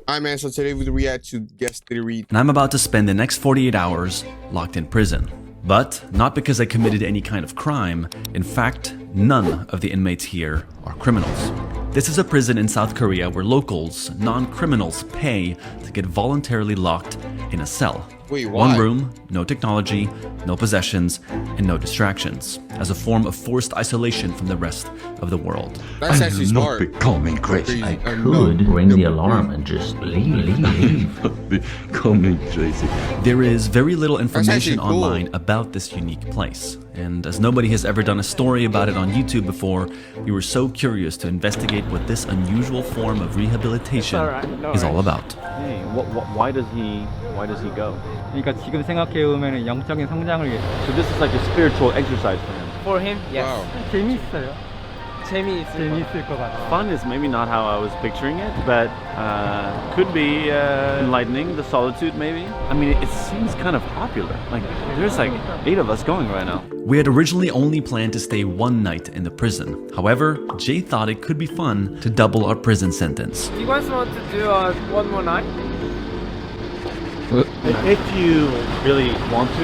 Alright, man, so today we react to Guest Theory. And I'm about to spend the next 48 hours locked in prison. But not because I committed any kind of crime. In fact, none of the inmates here are criminals. This is a prison in South Korea where locals, non-criminals, pay to get voluntarily locked in a cell. Wait, why? One room, no technology, no possessions, and no distractions, as a form of forced isolation from the rest of the world. That's actually smart. Becoming crazy. I Could ring the alarm and just leave. Becoming crazy. There is very little information actually cool. online about this unique place, and as nobody has ever done a story about it on YouTube before, we were so curious to investigate what this unusual form of rehabilitation is all about. Hey, why does he go? 그러니까 지금 생각해보면 영적인 성장을 위해 So this is like a spiritual exercise for him. For him, yes. Wow. 재미있어요. 재미있을 것 같아요. Fun is maybe not how I was picturing it, but could be enlightening. The solitude, maybe. I mean, it seems kind of popular. Like there's like 8 of us going right now. We had originally only planned to stay one night in the prison. However, Jay thought it could be fun to double our prison sentence. Do you guys want to do one more night? If you really want to,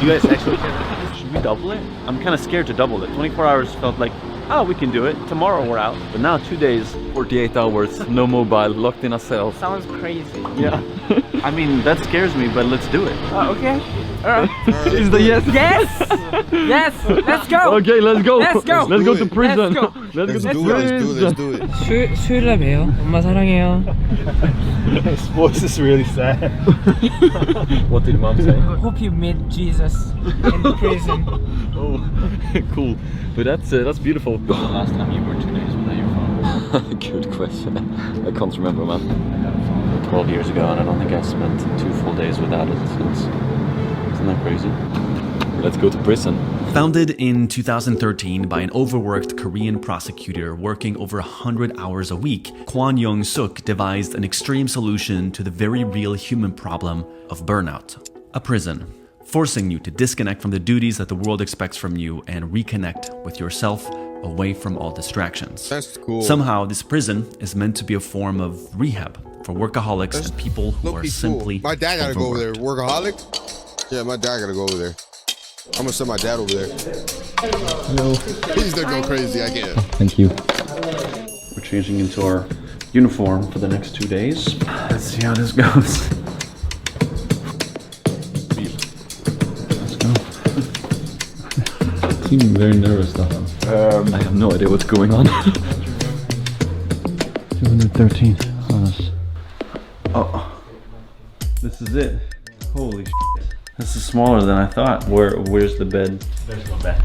you guys actually can. Should we double it? I'm kind of scared to double it. 24 hours felt like, oh, we can do it. Tomorrow we're out. But now 2 days, 48 hours, no mobile, locked in a cell. Sounds crazy. Yeah. I mean, that scares me, but let's do it. Okay. Alright. Is the yes? Yes! Yes! Let's go! Okay, let's go. Let's go. Let's go to Let's prison. go. Let's do it. 수요일날 봬요. 엄마 사랑해요. His voice is really sad. What did mom say? Hope you meet Jesus in prison. Oh, cool. But that's beautiful. The last time you were 2 days without your phone? Good question. I can't remember, man. 12 years ago, and I don't think I've spent 2 full days without it since. Isn't that crazy? Let's go to prison. Founded in 2013 by an overworked Korean prosecutor working over 100 hours a week, Kwon Young-suk devised an extreme solution to the very real human problem of burnout. A prison, forcing you to disconnect from the duties that the world expects from you and reconnect with yourself away from all distractions. That's cool. Somehow, this prison is meant to be a form of rehab for workaholics and people who are simply My dad gotta go over there. overworked. Workaholic? Yeah, my dad gotta go over there. I'm gonna send my dad over there. Hello. He's gonna go crazy. I can't. Thank you. We're changing into our uniform for the next 2 days. Let's see how this goes. Let's go. You seem very nervous, Stefan. I have no idea what's going on. 213. Honest. Oh, this is it. Holy shit. This is smaller than I thought. Where's the bed? There's no bed.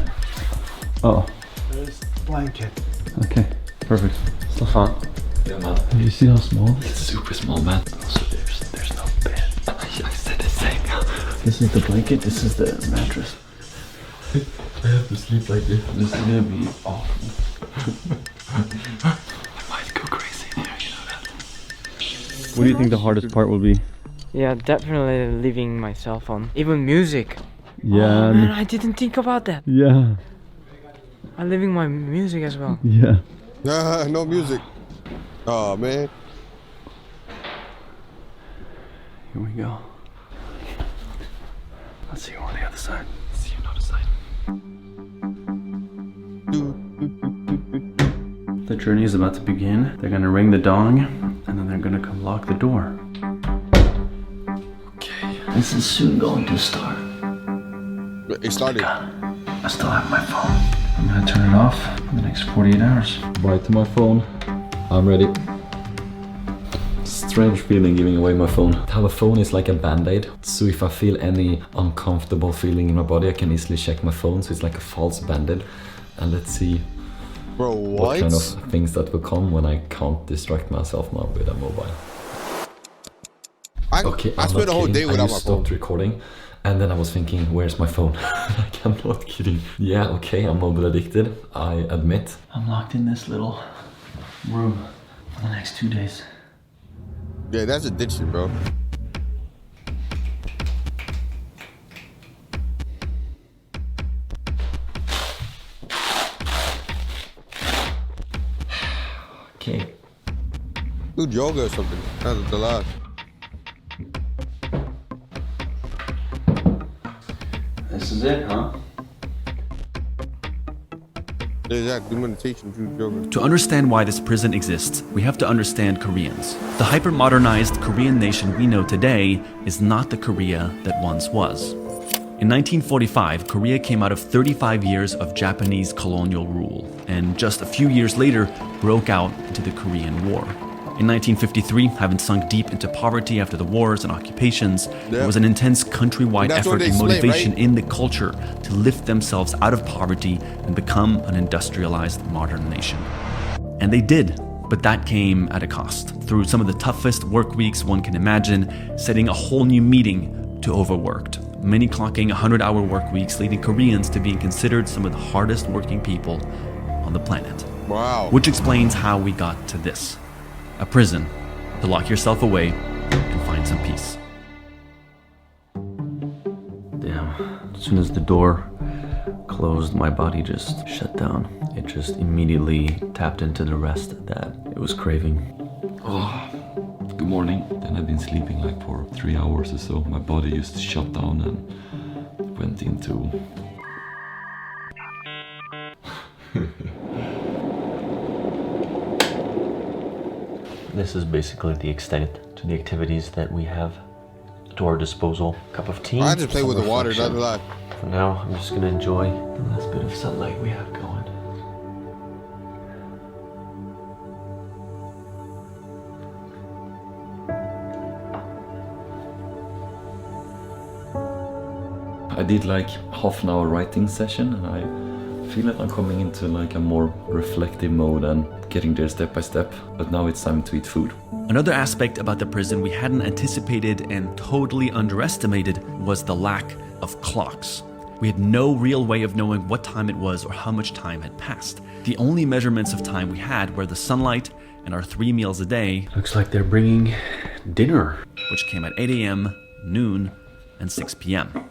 Oh, There's the blanket. okay. Perfect. Stefan. Yeah, man. You see how small? It's super small, man. Also, there's no bed. I said the same. This is the blanket, this is the mattress. I have to sleep like this. This is gonna be awful. I might go crazy in here, you know that. What do you think the hardest part will be? Yeah, definitely leaving my cell phone. Even music. Yeah. Oh, man, I didn't think about that. Yeah. I'm leaving my music as well. Yeah. No music. Oh man. Here we go. Let's see you on the other side. See you on the other side. The journey is about to begin. They're gonna ring the dong, and then they're gonna come lock the door. Okay. This is soon going to start. It started. I still have my phone. I'm gonna turn it off for the next 48 hours. Bye to my phone. I'm ready. Strange feeling giving away my phone. How a phone is like a band-aid. So if I feel any uncomfortable feeling in my body, I can easily check my phone. So it's like a false band-aid. And let's see Bro, what kind of things that will come when I can't distract myself now with a mobile. I I'm spent not a whole kidding. day without I my just phone. stopped recording, and then I was thinking, where's my phone? Like, I'm not kidding. Yeah, okay, I'm mobile addicted, I admit. I'm locked in this little room for the next 2 days. Yeah, that's addiction, bro. Okay. Do yoga or something. That's the last. This is it, huh? Exactly. Do meditation, do yoga. To understand why this prison exists, we have to understand Koreans. The hyper-modernized Korean nation we know today is not the Korea that once was. In 1945, Korea came out of 35 years of Japanese colonial rule, and just a few years later broke out into the Korean War. In 1953, having sunk deep into poverty after the wars and occupations, there was an intense countrywide That's what effort they and slay, motivation right? in the culture to lift themselves out of poverty and become an industrialized modern nation. And they did, but that came at a cost, through some of the toughest work weeks one can imagine, setting a whole new meaning to overworked. Many clocking 100-hour work weeks, leading Koreans to being considered some of the hardest working people on the planet. Wow. Which explains how we got to this. A prison to lock yourself away and find some peace. Damn. As soon as the door closed, my body just shut down. It just immediately tapped into the rest that it was craving. Oh, good morning. Then I've been sleeping like for 3 hours or so. My body just shut down and went into... This is basically the extent to the activities that we have to our disposal. Cup of tea. I just play some with the water, reflection. not a lot. For now, I'm just gonna enjoy the last bit of sunlight we have going. I did like half an hour writing session and I feel that I'm coming into like a more reflective mode and getting there step by step. But now it's time to eat food. Another aspect about the prison we hadn't anticipated and totally underestimated was the lack of clocks. We had no real way of knowing what time it was or how much time had passed. The only measurements of time we had were the sunlight and our 3 meals a day. Looks like they're bringing dinner. Which came at 8 a.m., noon, and 6 p.m.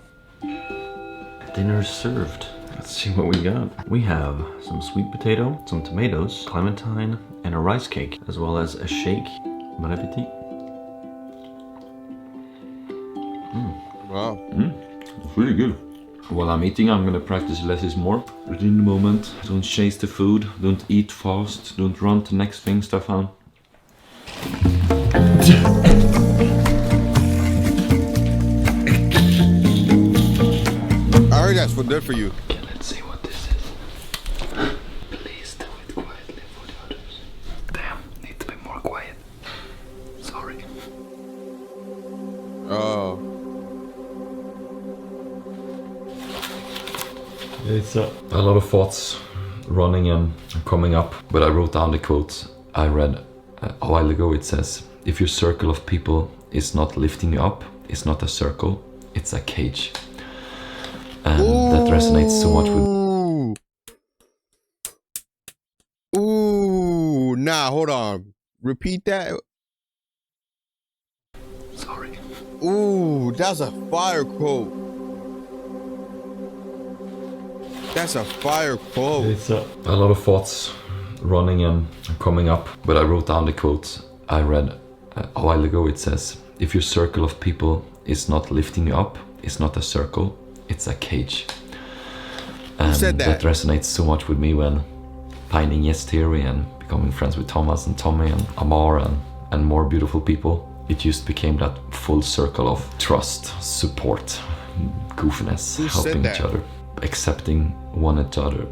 Dinner's served. Let's see what we got. We have some sweet potato, some tomatoes, clementine, and a rice cake, as well as a shake. Bon appetit. Wow. It's really good. While I'm eating, I'm gonna practice less is more. Within the moment, don't chase the food, don't eat fast, don't run to the next thing, Stefan. I heard that's good for you. Okay, let's see what this is. Please do it quietly for the others. Damn, need to be more quiet. Sorry. Oh. It's a lot of thoughts running and coming up, but I wrote down the quote I read a while ago. It says, if your circle of people is not lifting you up, it's not a circle, it's a cage. And that resonates so much with... Ooh. Nah, hold on. Repeat that. Sorry. Ooh, that's a fire quote. That's a fire quote. It's a lot of thoughts running and coming up, but I wrote down the quote I read a while ago. It says, if your circle of people is not lifting you up, it's not a circle, it's a cage. And said that? resonates so much with me when finding Yes Theory and becoming friends with Thomas and Tommy and Amar and more beautiful people. It just became that full circle of trust, support, goofiness, Who said helping that? each other, accepting one another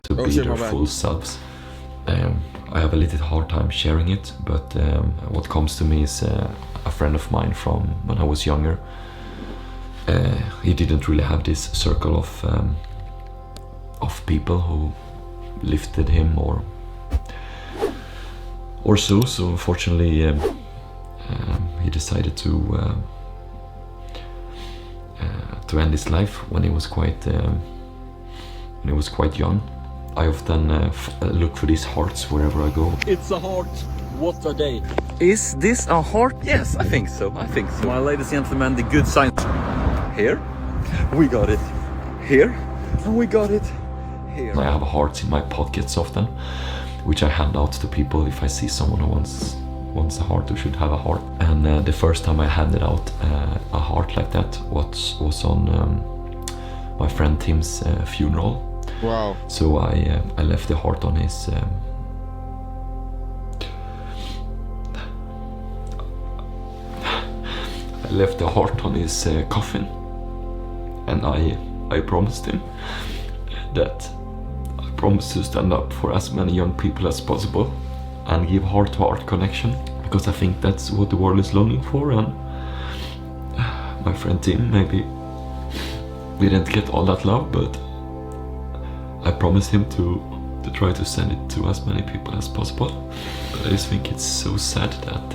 to Oh, be shit, their my bad. full selves. I have a little hard time sharing it, but what comes to me is a friend of mine from when I was younger. He didn't really have this circle of people who lifted him or so. So unfortunately, he decided to end his life when he was quite young. I often look for these hearts wherever I go. It's a heart. What are they? Is this a heart? Yes, I think so. My ladies and gentlemen, the good science. Here, we got it. Here, and we got it. Here. I have hearts in my pockets often, which I hand out to people if I see someone who wants has a heart who should have a heart. And the first time I handed out a heart like that was on my friend Tim's funeral. Wow. So I left the heart on his coffin, and I promised him that I promised to stand up for as many young people as possible and give heart-to-heart connection, because I think that's what the world is longing for. And my friend Tim, maybe we didn't get all that love, but I promised him to try to send it to as many people as possible. But I just think it's so sad that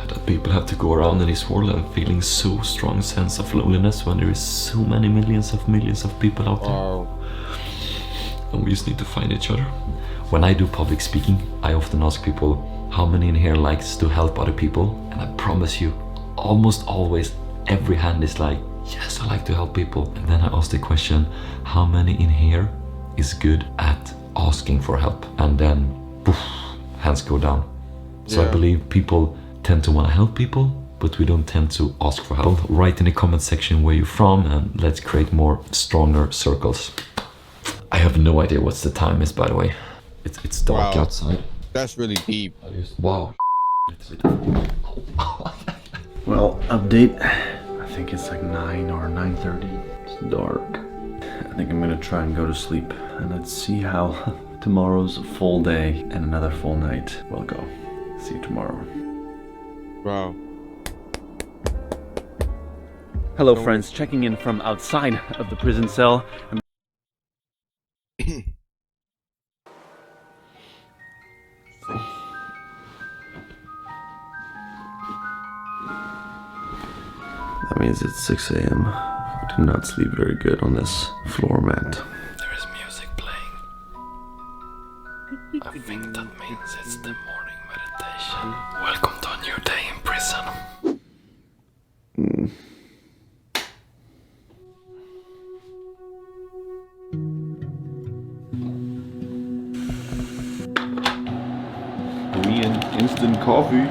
that people have to go around in this world and feeling so strong sense of loneliness when there is so many millions of people out there. Wow. And we just need to find each other. When I do public speaking, I often ask people, how many in here likes to help other people? And I promise you, almost always every hand is like, yes, I like to help people. And then I ask the question, how many in here is good at asking for help? And then poof, hands go down. So I Yeah. believe people tend to want to help people, but we don't tend to ask for help. Write in the comment section where you're from, and let's create more stronger circles. I have no idea what the time is, by the way. It's dark Wow. outside. That's really deep. Wow. Well, update. I think it's like 9 or 9:30. It's dark. I think I'm gonna try and go to sleep, and let's see how tomorrow's full day and another full night will go. See you tomorrow. Wow. Hello, friends. Checking in from outside of the prison cell. That means it's 6 a.m. I did not sleep very good on this floor mat. There is music playing. I think that means it's the morning meditation. Welcome to a new day in prison. Korean instant coffee.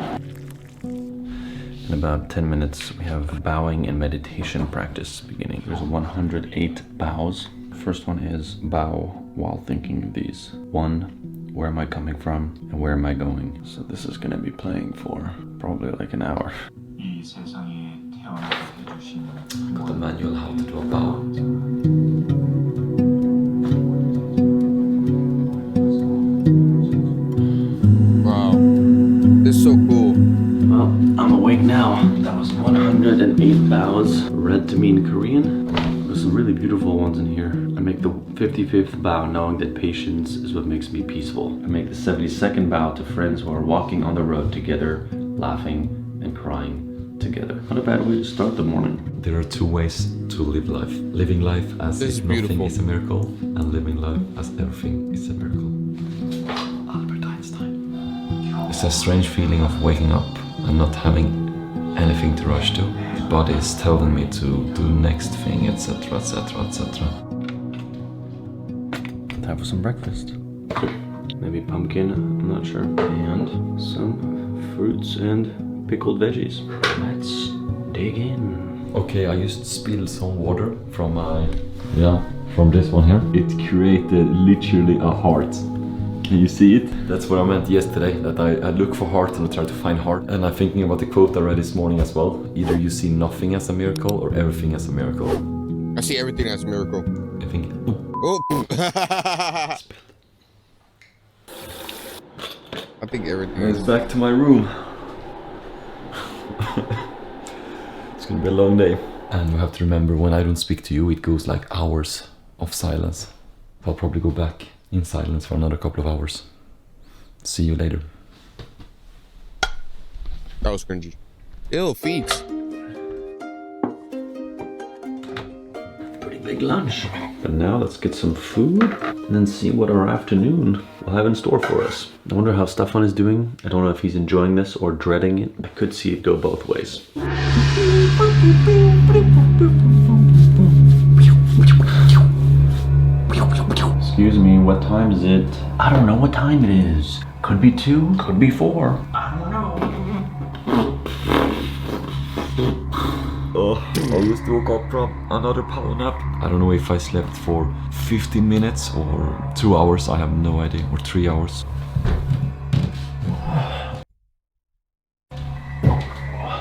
In about 10 minutes, we have bowing and meditation practice beginning. There's 108 bows. First one is bow while thinking of these. 1, where am I coming from and where am I going? So this is gonna be playing for probably like an hour. Got the manual how to do a bow. Wow. This is so cool. Well, I'm awake now. That was 108 bows, read to me in Korean. There's some really beautiful ones in here. I make the 55th bow knowing that patience is what makes me peaceful. I make the 72nd bow to friends who are walking on the road together, laughing and crying together. Not a bad way to start the morning. There are 2 ways to live life. Living life as This is if nothing beautiful. is a miracle, and living life as everything is a miracle. Albert Einstein. It's a strange feeling of waking up and not having anything to rush to. The body is telling me to do the next thing, etc, etc, etc. Time for some breakfast. Maybe pumpkin, I'm not sure. And some fruits and pickled veggies. Let's dig in. Okay, I just spilled some water from from this one here. It created literally a heart. Can you see it? That's what I meant yesterday, that I look for heart and I try to find heart. And I'm thinking about the quote I read this morning as well. Either you see nothing as a miracle or everything as a miracle. I see everything as a miracle. I think. Oh. I think everything It's is. back to my room. It's gonna be a long day. And you have to remember, when I don't speak to you, it goes like hours of silence. I'll probably go back in silence for another couple of hours. See you later. That was cringy. Ew, feet. Pretty big lunch. But now let's get some food and then see what our afternoon will have in store for us. I wonder how Stefan is doing. I don't know if he's enjoying this or dreading it. I could see it go both ways. Excuse me mean, what time is it? I don't know what time it is. Could be 2, could be 4. I don't know. Oh, I just woke up from another power nap. I don't know if I slept for 15 minutes or 2 hours, I have no idea, or 3 hours.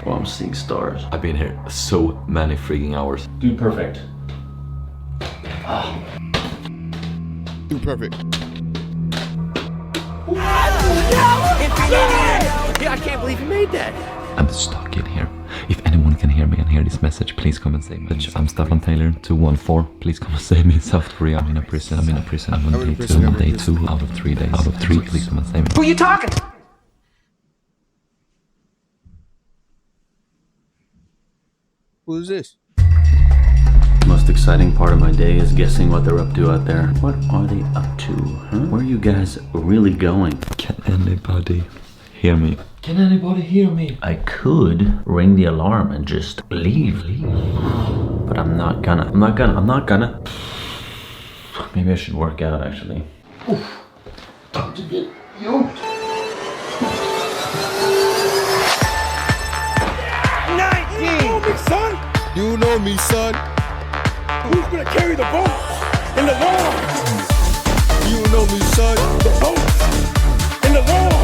Well, I'm seeing stars. I've been here so many freaking hours. Dude, perfect. Dude, perfect. I can't believe you made that. I'm stuck in here. If anyone can hear me and hear this message, please come and save me. I'm Stefan Taylor, 214. Please come and save me in South Korea. I'm in a prison. I'm on day 2 out of 3 days. Out of 3, please come and save me. Who you talking? Who is this? Most exciting part of my day is guessing what they're up to out there. What are they up to, huh? Where are you guys really going? Can anybody hear me? Can anybody hear me? I could ring the alarm and just leave. But I'm not gonna. Maybe I should work out, actually. Time to get yoked. 19! You know me, son. Who's gonna carry the boat in the lawn? You know me, son. The boat in the lawn.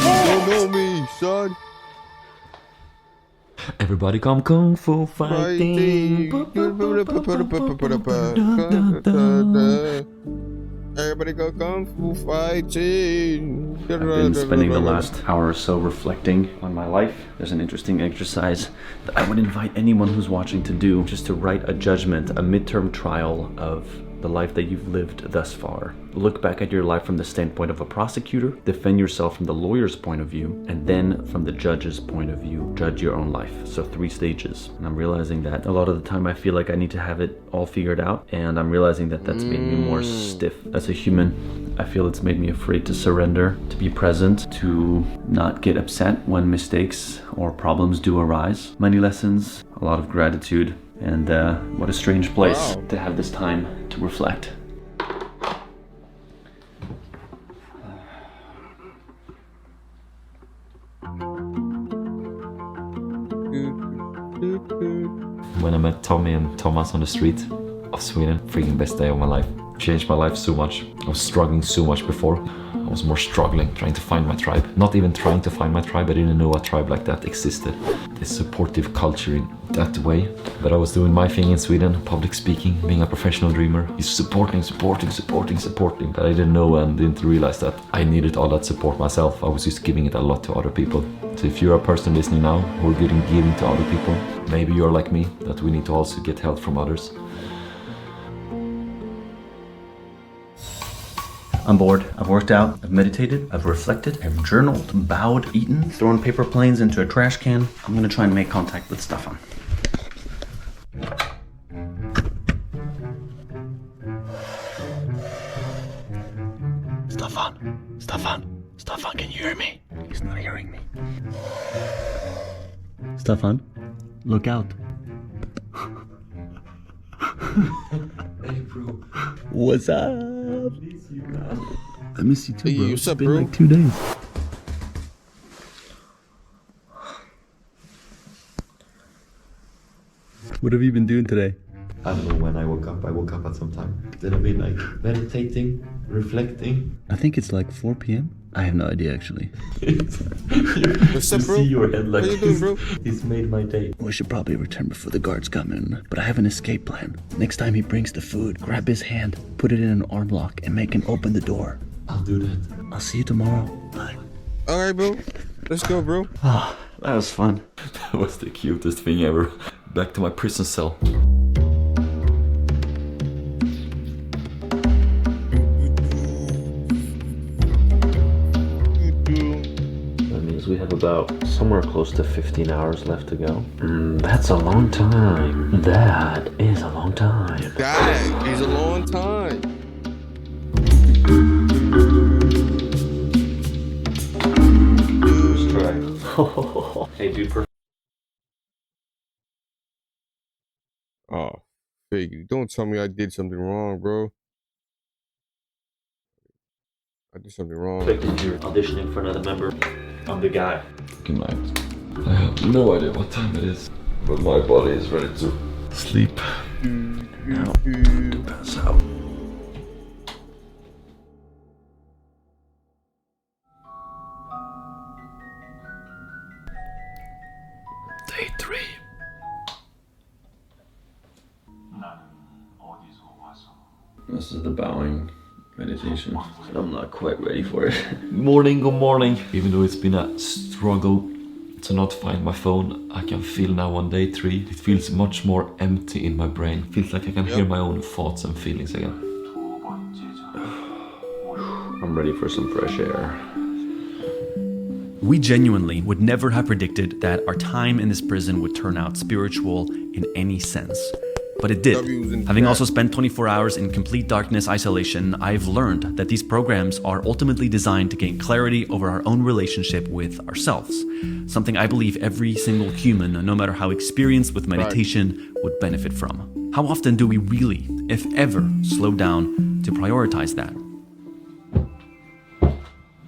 You don't know me, son. Everybody come kung fu fighting. Everybody go kung fu fighting. I've been spending the last hour or so reflecting on my life. There's an interesting exercise that I would invite anyone who's watching to do, just to write a judgment, a midterm trial of the life that you've lived thus far. Look back at your life from the standpoint of a prosecutor, defend yourself from the lawyer's point of view, and then from the judge's point of view, judge your own life. So 3 stages. And I'm realizing that a lot of the time I feel like I need to have it all figured out, and I'm realizing that that's made me more stiff as a human. I feel it's made me afraid to surrender, to be present, to not get upset when mistakes or problems do arise. Many lessons, a lot of gratitude, and what a strange place to have this time to reflect. When I met Tommy and Thomas on the street of Sweden, freaking best day of my life. Changed my life so much. I was struggling so much before. I was more struggling, trying to find my tribe. Not even trying to find my tribe, I didn't know a tribe like that existed. This supportive culture in that way. But I was doing my thing in Sweden, public speaking, being a professional dreamer. He's supporting. But I didn't know and didn't realize that I needed all that support myself. I was just giving it a lot to other people. So if you're a person listening now who are giving to other people, maybe you're like me, that we need to also get help from others. I'm bored. I've worked out, I've meditated, I've reflected, I've journaled, bowed, eaten, thrown paper planes into a trash can. I'm gonna try and make contact with Stefan. Stefan, can you hear me? He's not hearing me. Stefan, look out. Hey bro. What's up? I miss you too, bro. Hey, what's up, it's been bro? like 2 days. What have you been doing today? I don't know when I woke up. I woke up at some time. Then I've been like meditating, reflecting. I think it's like 4 p.m. I have no idea, actually. What's up, bro? See your head like What you doing, bro? He's made my day. We should probably return before the guards come in, but I have an escape plan. Next time he brings the food, grab his hand, put it in an arm lock, and make him open the door. I'll do that. I'll see you tomorrow. Bye. Alright, bro. Let's go, bro. Ah, that was fun. That was the cutest thing ever. Back to my prison cell. That means we have about somewhere close to 15 hours left to go. That's a long time. That is a long time. That is a long time. Hey, dude. Oh, Figgy, don't tell me I did something wrong, bro. I did something wrong. You're auditioning for another member. I'm the guy. Good night. I have no idea what time it is, but my body is ready to sleep. Now to pass out. Day 3. This is the bowing meditation. I'm not quite ready for it. Morning, good morning. Even though it's been a struggle to not find my phone, I can feel now on day 3, it feels much more empty in my brain. It feels like I can hear my own thoughts and feelings again. I'm ready for some fresh air. We genuinely would never have predicted that our time in this prison would turn out spiritual in any sense. But it did. Having also spent 24 hours in complete darkness isolation, I've learned that these programs are ultimately designed to gain clarity over our own relationship with ourselves. Something I believe every single human, no matter how experienced with meditation, would benefit from. How often do we really, if ever, slow down to prioritize that?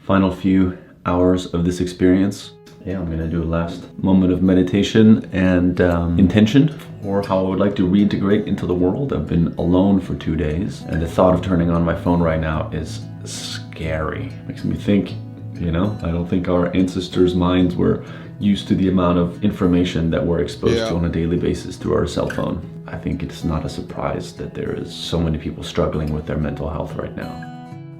Final few hours of this experience. Yeah, I'm gonna do a last moment of meditation and intention for how I would like to reintegrate into the world. I've been alone for 2 days, and the thought of turning on my phone right now is scary. Makes me think, you know, I don't think our ancestors' minds were used to the amount of information that we're exposed to on a daily basis through our cell phone. I think it's not a surprise that there is so many people struggling with their mental health right now.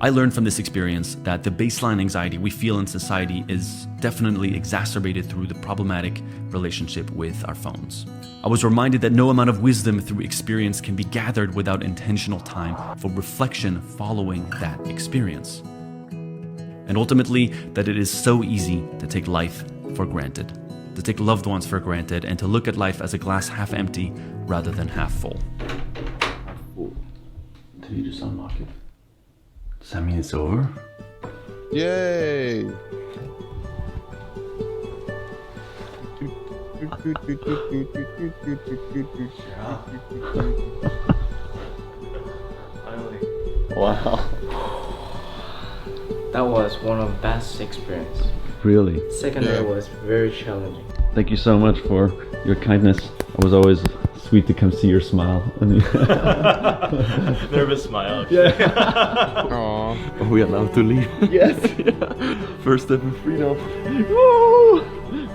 I learned from this experience that the baseline anxiety we feel in society is definitely exacerbated through the problematic relationship with our phones. I was reminded that no amount of wisdom through experience can be gathered without intentional time for reflection following that experience. And ultimately, that it is so easy to take life for granted, to take loved ones for granted, and to look at life as a glass half empty rather than half full. Did you just unlock it? Does that mean it's over? Yay! Wow. That was one of the best experience. Really? Second day was very challenging. Thank you so much for your kindness. It was always sweet to come see your smile. Nervous smile. Aww. Are we allowed to leave? Yes. First step in freedom. Woo!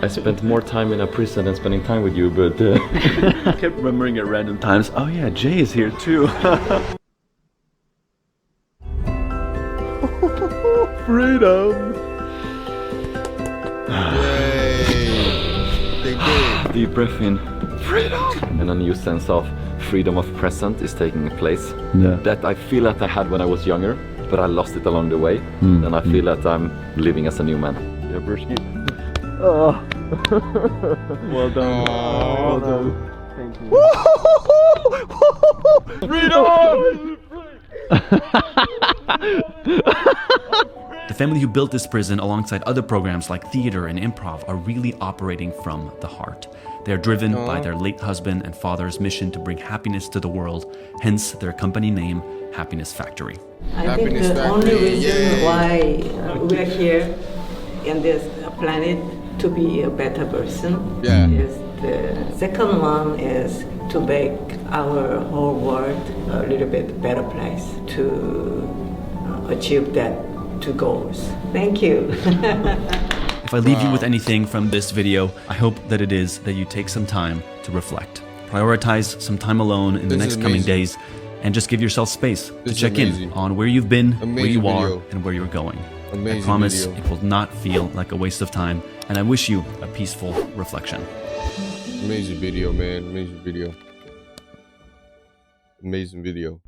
I spent more time in a prison than spending time with you, but I kept remembering at random times, oh yeah, Jay is here too. freedom. Yay! They did. Deep breath in. Freedom! And a new sense of freedom of present is taking place. Yeah. That I feel that I had when I was younger, but I lost it along the way. And I feel that I'm living as a new man. Yeah, Bruski. Oh. Well done. Well done. Thank you. Freedom! The family who built this prison alongside other programs like theater and improv are really operating from the heart. They are driven by their late husband and father's mission to bring happiness to the world, hence their company name, Happiness Factory. I think Happiness the only Factory, reason yay. why we are here in this planet to be a better person is the second one is to make our whole world a little bit better place to achieve that two goals. Thank you. If I leave you with anything from this video, I hope that it is that you take some time to reflect. Prioritize some time alone in the next coming days and just give yourself space to check in on where you've been, where you are, and where you're going. I promise it will not feel like a waste of time, and I wish you a peaceful reflection. Amazing video, man. Amazing video. Amazing video.